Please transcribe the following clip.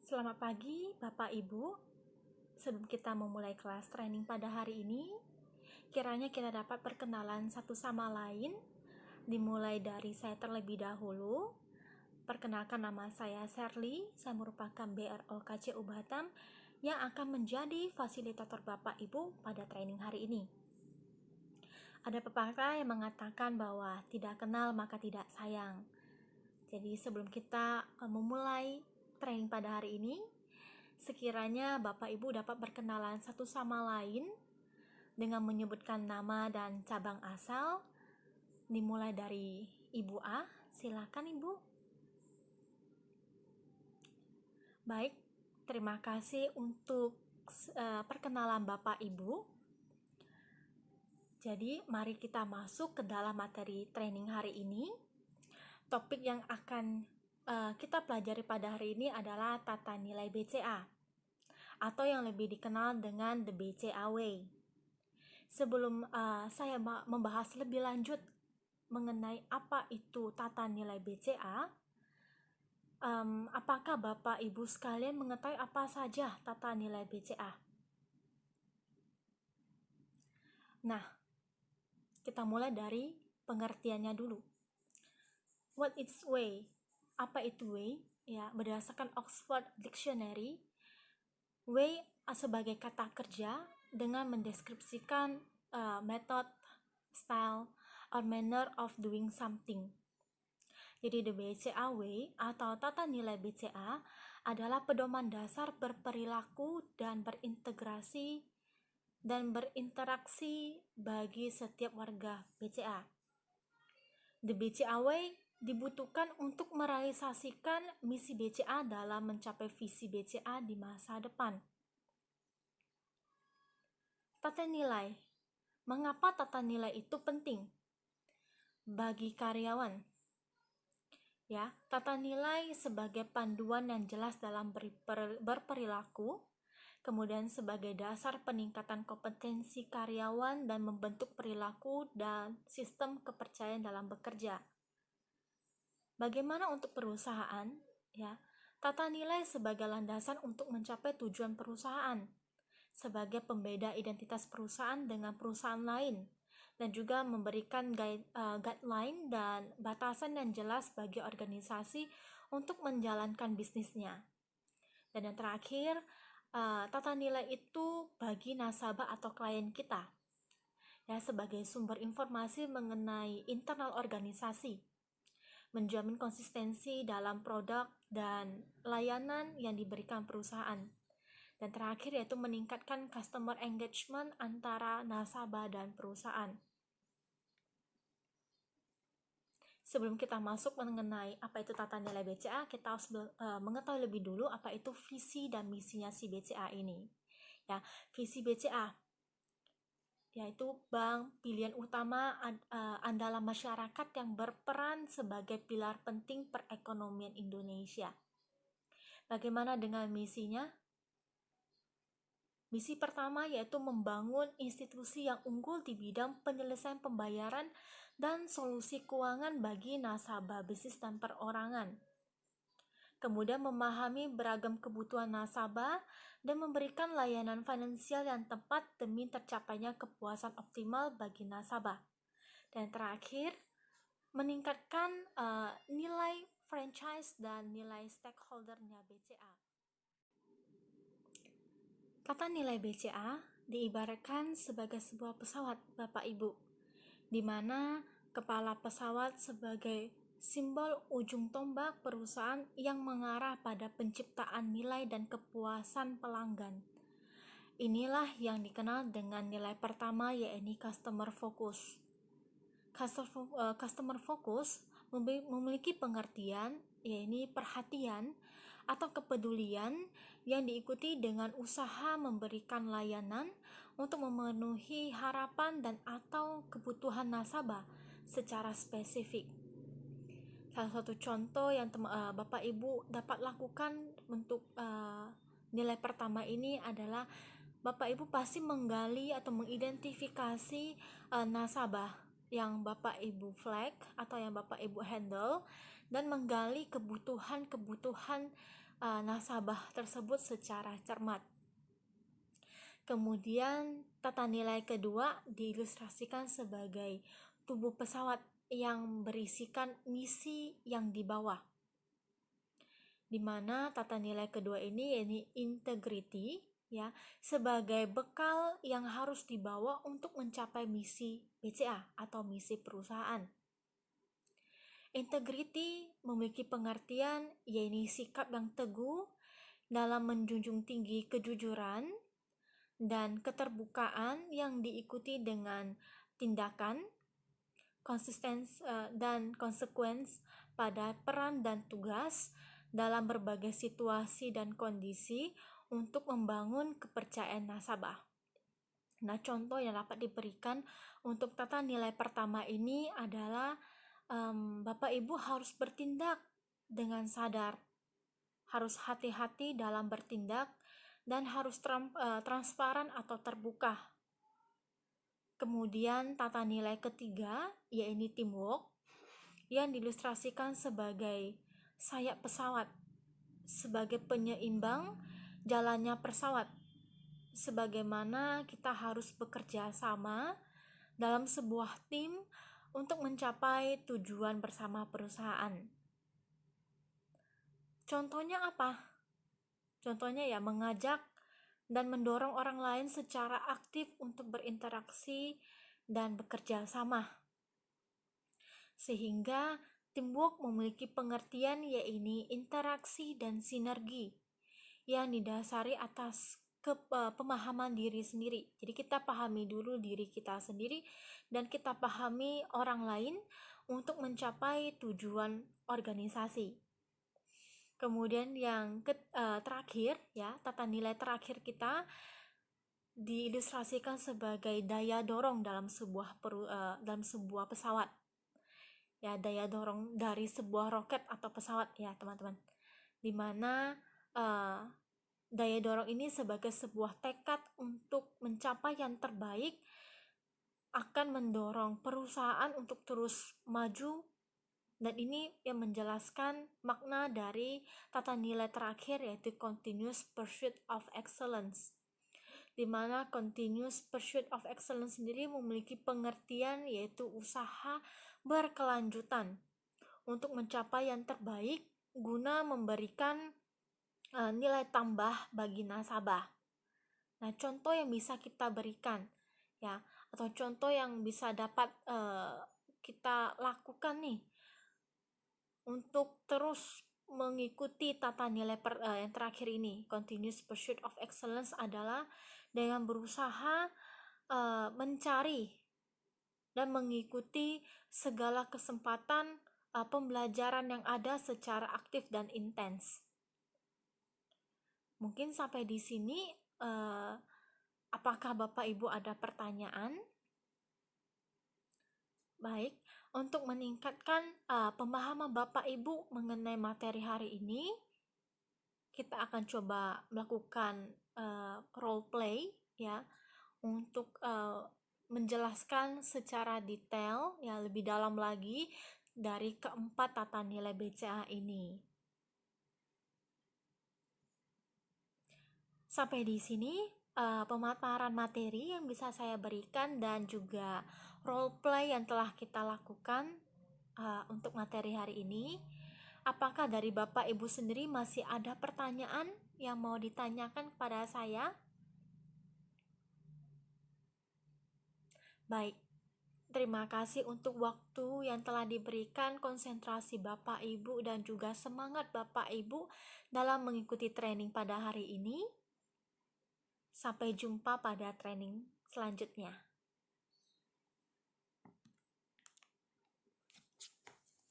Selamat pagi, Bapak Ibu. Sebelum kita memulai kelas training pada hari ini, kiranya kita dapat perkenalan satu sama lain. Dimulai dari saya terlebih dahulu. Perkenalkan, nama saya Sherly, saya merupakan BRO KCU Batam yang akan menjadi fasilitator Bapak Ibu pada training hari ini. Ada pepatah yang mengatakan bahwa tidak kenal maka tidak sayang. Jadi sebelum kita memulai training pada hari ini, sekiranya Bapak Ibu dapat berkenalan satu sama lain dengan menyebutkan nama dan cabang asal. Dimulai dari Ibu A, silakan Ibu. Baik, terima kasih untuk perkenalan Bapak Ibu. Jadi mari kita masuk ke dalam materi training hari ini. Topik yang akan kita pelajari pada hari ini adalah tata nilai BCA atau yang lebih dikenal dengan the BCA Way. Sebelum saya membahas lebih lanjut mengenai apa itu tata nilai BCA, apakah Bapak Ibu sekalian mengetahui apa saja tata nilai BCA? Nah, kita mulai dari pengertiannya dulu. What is way? Apa itu way? Ya, berdasarkan Oxford Dictionary, way sebagai kata kerja dengan mendeskripsikan method, style, or manner of doing something. Jadi the BCA way atau tata nilai BCA adalah pedoman dasar berperilaku dan berinteraksi bagi setiap warga BCA. The BCA way dibutuhkan untuk merealisasikan misi BCA dalam mencapai visi BCA di masa depan. Tata nilai. Mengapa tata nilai itu penting bagi karyawan? Ya, tata nilai sebagai panduan yang jelas dalam berperilaku, kemudian sebagai dasar peningkatan kompetensi karyawan dan membentuk perilaku dan sistem kepercayaan dalam bekerja. Bagaimana untuk perusahaan? Ya, tata nilai sebagai landasan untuk mencapai tujuan perusahaan, sebagai pembeda identitas perusahaan dengan perusahaan lain, dan juga memberikan guideline dan batasan yang jelas bagi organisasi untuk menjalankan bisnisnya. Dan yang terakhir, tata nilai itu bagi nasabah atau klien kita, ya, sebagai sumber informasi mengenai internal organisasi, menjamin konsistensi dalam produk dan layanan yang diberikan perusahaan. Dan terakhir yaitu meningkatkan customer engagement antara nasabah dan perusahaan. Sebelum kita masuk mengenai apa itu tata nilai BCA, kita harus mengetahui lebih dulu apa itu visi dan misinya si BCA ini. Ya, visi BCA yaitu bank pilihan utama andalan masyarakat yang berperan sebagai pilar penting perekonomian Indonesia. Bagaimana dengan misinya? Misi pertama yaitu membangun institusi yang unggul di bidang penyelesaian pembayaran dan solusi keuangan bagi nasabah bisnis dan perorangan. Kemudian memahami beragam kebutuhan nasabah dan memberikan layanan finansial yang tepat demi tercapainya kepuasan optimal bagi nasabah. Dan terakhir, meningkatkan nilai franchise dan nilai stakeholdernya BCA. Tata nilai BCA diibaratkan sebagai sebuah pesawat, Bapak Ibu, di mana kepala pesawat sebagai simbol ujung tombak perusahaan yang mengarah pada penciptaan nilai dan kepuasan pelanggan. Inilah yang dikenal dengan nilai pertama, yaitu customer focus. Customer focus memiliki pengertian, yaitu perhatian atau kepedulian yang diikuti dengan usaha memberikan layanan untuk memenuhi harapan dan atau kebutuhan nasabah secara spesifik. Salah satu contoh yang Bapak Ibu dapat lakukan untuk nilai pertama ini adalah Bapak Ibu pasti menggali atau mengidentifikasi nasabah yang Bapak Ibu flag atau yang Bapak Ibu handle dan menggali kebutuhan nasabah tersebut secara cermat. Kemudian tata nilai kedua diilustrasikan sebagai tubuh pesawat yang berisikan misi yang dibawa, di mana tata nilai kedua ini yakni integrity ya, sebagai bekal yang harus dibawa untuk mencapai misi BCA atau misi perusahaan. Integrity memiliki pengertian yakni sikap yang teguh dalam menjunjung tinggi kejujuran dan keterbukaan yang diikuti dengan tindakan, konsistensi dan konsekuens pada peran dan tugas dalam berbagai situasi dan kondisi untuk membangun kepercayaan nasabah. Nah, contoh yang dapat diberikan untuk tata nilai pertama ini adalah Bapak Ibu harus bertindak dengan sadar, harus hati-hati dalam bertindak, dan harus transparan atau terbuka. Kemudian tata nilai ketiga yaitu teamwork yang diilustrasikan sebagai sayap pesawat, sebagai penyeimbang jalannya pesawat, sebagaimana kita harus bekerja sama dalam sebuah tim untuk mencapai tujuan bersama perusahaan. Contohnya apa? Contohnya ya mengajak dan mendorong orang lain secara aktif untuk berinteraksi dan bekerja sama. Sehingga teamwork memiliki pengertian yaitu interaksi dan sinergi yang didasari atas pemahaman diri sendiri. Jadi kita pahami dulu diri kita sendiri dan kita pahami orang lain untuk mencapai tujuan organisasi. Kemudian yang terakhir ya, tata nilai terakhir kita diilustrasikan sebagai daya dorong dalam sebuah pesawat. Ya, daya dorong dari sebuah roket atau pesawat ya, teman-teman. Di mana daya dorong ini sebagai sebuah tekad untuk mencapai yang terbaik akan mendorong perusahaan untuk terus maju. Dan ini yang menjelaskan makna dari tata nilai terakhir yaitu continuous pursuit of excellence, di mana continuous pursuit of excellence sendiri memiliki pengertian yaitu usaha berkelanjutan untuk mencapai yang terbaik guna memberikan nilai tambah bagi nasabah. Nah, contoh yang bisa kita berikan ya, atau contoh yang bisa dapat kita lakukan nih untuk terus mengikuti tata nilai yang terakhir ini, continuous pursuit of excellence, adalah dengan berusaha mencari dan mengikuti segala kesempatan pembelajaran yang ada secara aktif dan intens. Mungkin sampai di sini. Apakah Bapak Ibu ada pertanyaan? Baik, untuk meningkatkan pemahaman Bapak Ibu mengenai materi hari ini, kita akan coba melakukan role play ya, untuk menjelaskan secara detail ya, lebih dalam lagi dari keempat tata nilai BCA ini. Sampai di sini pemaparan materi yang bisa saya berikan dan juga role play yang telah kita lakukan untuk materi hari ini. Apakah dari Bapak Ibu sendiri masih ada pertanyaan yang mau ditanyakan kepada saya? Baik, terima kasih untuk waktu yang telah diberikan, konsentrasi Bapak Ibu dan juga semangat Bapak Ibu dalam mengikuti training pada hari ini. Sampai jumpa pada training selanjutnya.